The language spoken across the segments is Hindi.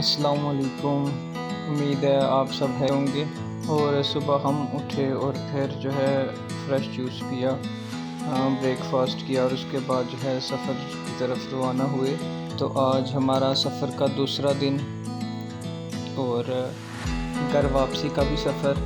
अस्सलाम वालेकुम। उम्मीद है आप सब है होंगे। और सुबह हम उठे और फिर जो है फ्रेश जूस पिया, ब्रेकफास्ट किया और उसके बाद जो है सफ़र की तरफ रवाना हुए। तो आज हमारा सफ़र का दूसरा दिन और घर वापसी का भी सफ़र।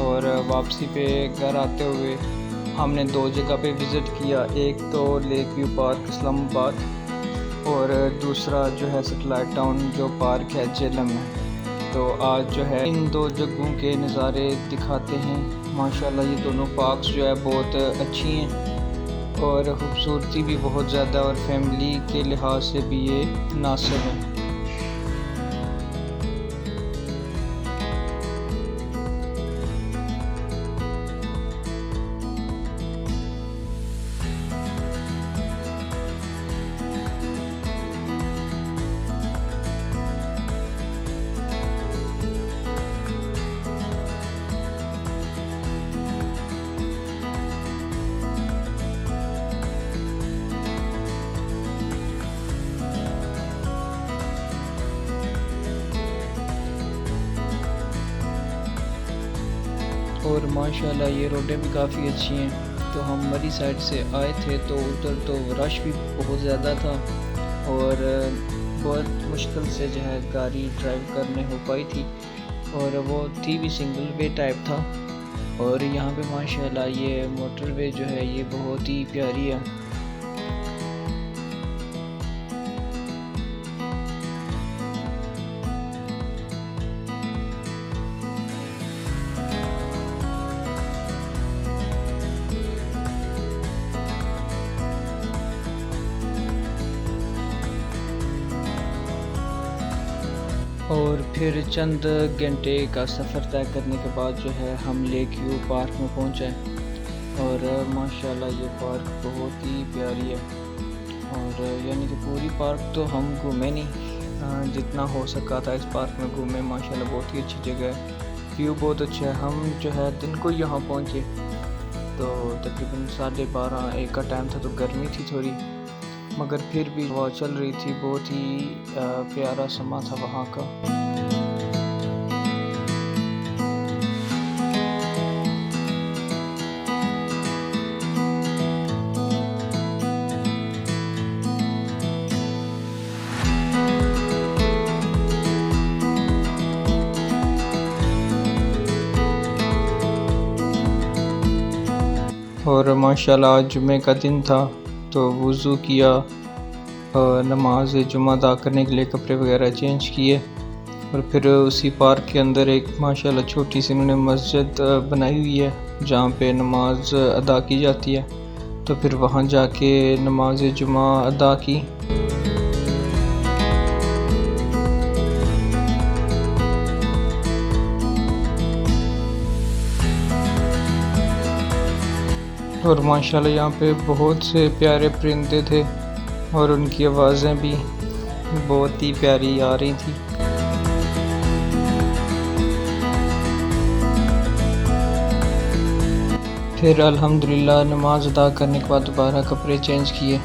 और वापसी पे घर आते हुए हमने दो जगह पे विज़िट किया, एक तो लेक व्यू पार्क इस्लामाबाद और दूसरा जो है सेटेलाइट टाउन जो पार्क है झेलम में। तो आज जो है इन दो जगहों के नज़ारे दिखाते हैं। माशाल्लाह ये दोनों पार्क्स जो है बहुत अच्छी हैं और ख़ूबसूरती भी बहुत ज़्यादा और फैमिली के लिहाज से भी ये मुनासिब है। और माशाल्लाह ये रोडें भी काफ़ी अच्छी हैं। तो हम मरी साइड से आए थे तो उधर तो रश भी बहुत ज़्यादा था और बहुत मुश्किल से जो है गाड़ी ड्राइव करने हो पाई थी और वो थी भी सिंगल वे टाइप था। और यहाँ पे माशाल्लाह ये मोटरवे जो है ये बहुत ही प्यारी है। और फिर चंद घंटे का सफ़र तय करने के बाद जो है हम लेक व्यू पार्क में पहुँचे। और माशाल्लाह ये पार्क बहुत ही प्यारी है और यानी कि पूरी पार्क तो हम घूमे नहीं, जितना हो सका था इस पार्क में घूमे। माशाल्लाह बहुत ही अच्छी जगह है, व्यू बहुत अच्छा है। हम जो है दिन को यहाँ पहुँचे तो तकरीबन 12:30-1 का टाइम था, तो गर्मी थी थोड़ी, मगर फिर भी हवा चल रही थी। बहुत ही प्यारा समा था वहाँ का। और माशाल्लाह आज जुमे का दिन था तो वज़ू किया, नमाज जुमा अदा करने के लिए कपड़े वगैरह चेंज किए और फिर उसी पार्क के अंदर एक माशाल्लाह छोटी सी उन्होंने मस्जिद बनाई हुई है जहाँ पे नमाज अदा की जाती है। तो फिर वहाँ जाके नमाज जुमा अदा की। और माशाल्लाह यहाँ पे बहुत से प्यारे परिंदे थे और उनकी आवाज़ें भी बहुत ही प्यारी आ रही थी। फिर अल्हम्दुलिल्लाह नमाज अदा करने के बाद दोबारा कपड़े चेंज किए,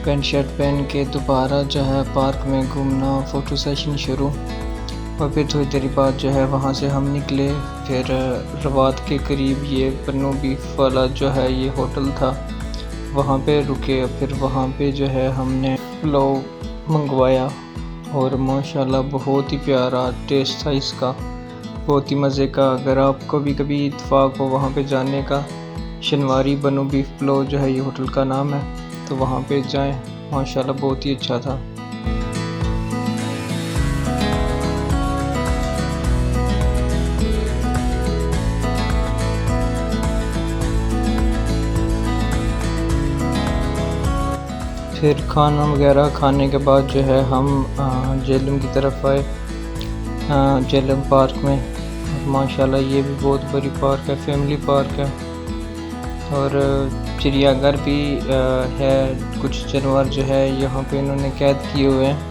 पैंट शर्ट पहन के दोबारा जो है पार्क में घूमना, फ़ोटो सेशन शुरू। और फिर थोड़ी देर बाद जो है वहाँ से हम निकले। फिर रवात के करीब ये पन्नू बीफ वाला जो है ये होटल था, वहाँ पे रुके। फिर वहाँ पे जो है हमने पुलाव मंगवाया और माशाल्लाह बहुत ही प्यारा टेस्ट था इसका, बहुत ही मज़े का। अगर आपको भी कभी इत्तेफाक हो वहाँ पे जाने का, शनवारी बनू बीफ पुलाव जो है ये होटल का नाम है, तो वहाँ पे जाएं। माशाल्लाह बहुत ही अच्छा था। फिर खाना वगैरह खाने के बाद जो है हम झेलम की तरफ आए, झेलम पार्क में। माशाल्लाह ये भी बहुत बड़ी पार्क है, फैमिली पार्क है और चिड़ियाघर भी है। कुछ जानवर जो है यहाँ पे इन्होंने कैद किए हुए हैं।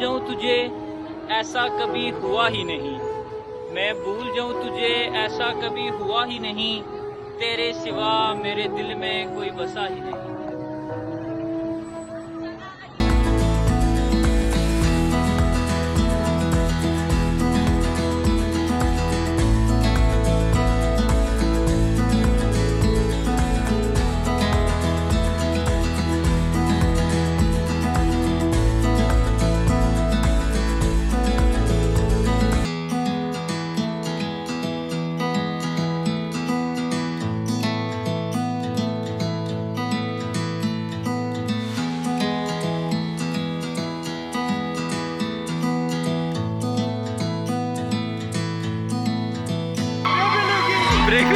जाऊं तुझे ऐसा कभी हुआ ही नहीं, मैं भूल जाऊं तुझे ऐसा कभी हुआ ही नहीं, तेरे सिवा मेरे दिल में कोई बसा ही नहीं। ब्रेक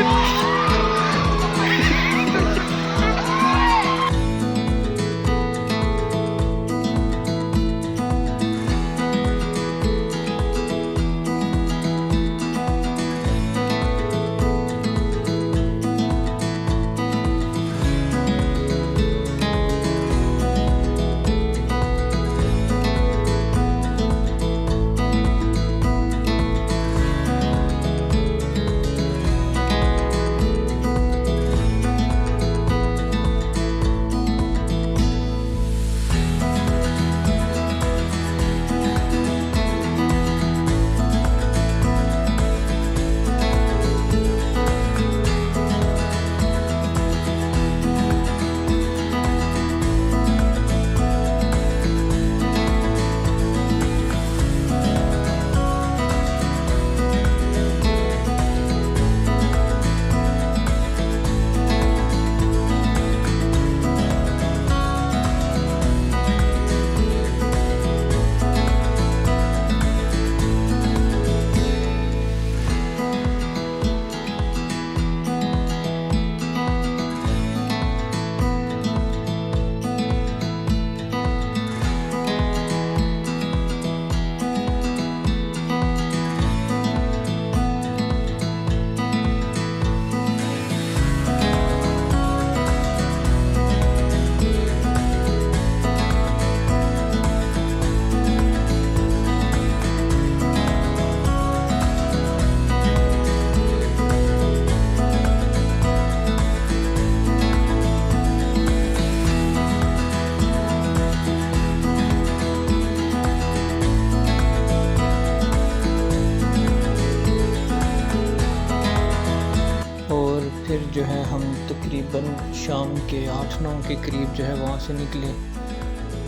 फिर जो है हम तकरीबन शाम के 8-9 के करीब जो है वहाँ से निकले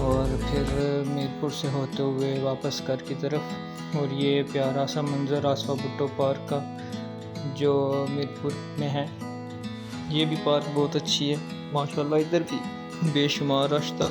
और फिर मीरपुर से होते हुए वापस घर की तरफ। और ये प्यारा सा मंज़र आसफा भुट्टो पार्क का जो मीरपुर में है, ये भी पार्क बहुत अच्छी है माशाल्लाह। इधर भी बेशुमार रास्ता।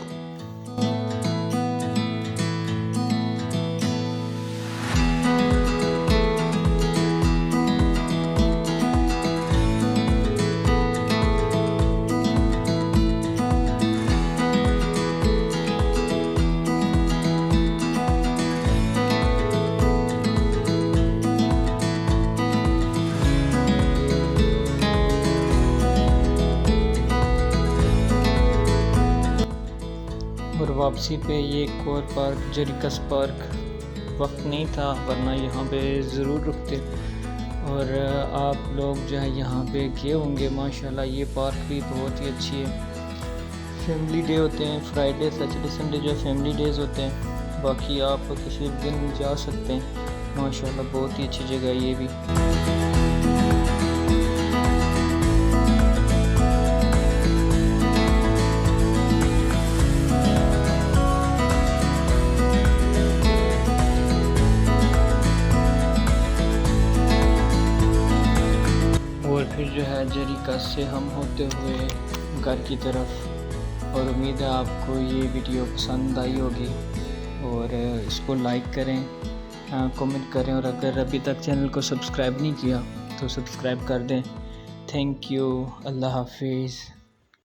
और वापसी पे ये एक और पार्क जरिकस पार्क, वक्त नहीं था वरना यहाँ पे ज़रूर रुकते। और आप लोग जो है यहाँ पे गए होंगे माशाल्लाह। ये पार्क भी बहुत ही अच्छी है। फैमिली डे होते हैं फ्राइडे सैटरडे संडे जो फैमिली डेज़ होते हैं, बाकी आप किसी दिन जा सकते हैं माशाल्लाह। बहुत ही अच्छी जगह है ये भी। और फिर जो है जरिका से हम होते हुए घर की तरफ। और उम्मीद है आपको ये वीडियो पसंद आई होगी और इसको लाइक करें, कमेंट करें और अगर अभी तक चैनल को सब्सक्राइब नहीं किया तो सब्सक्राइब कर दें। Thank you. अल्लाह हाफिज़।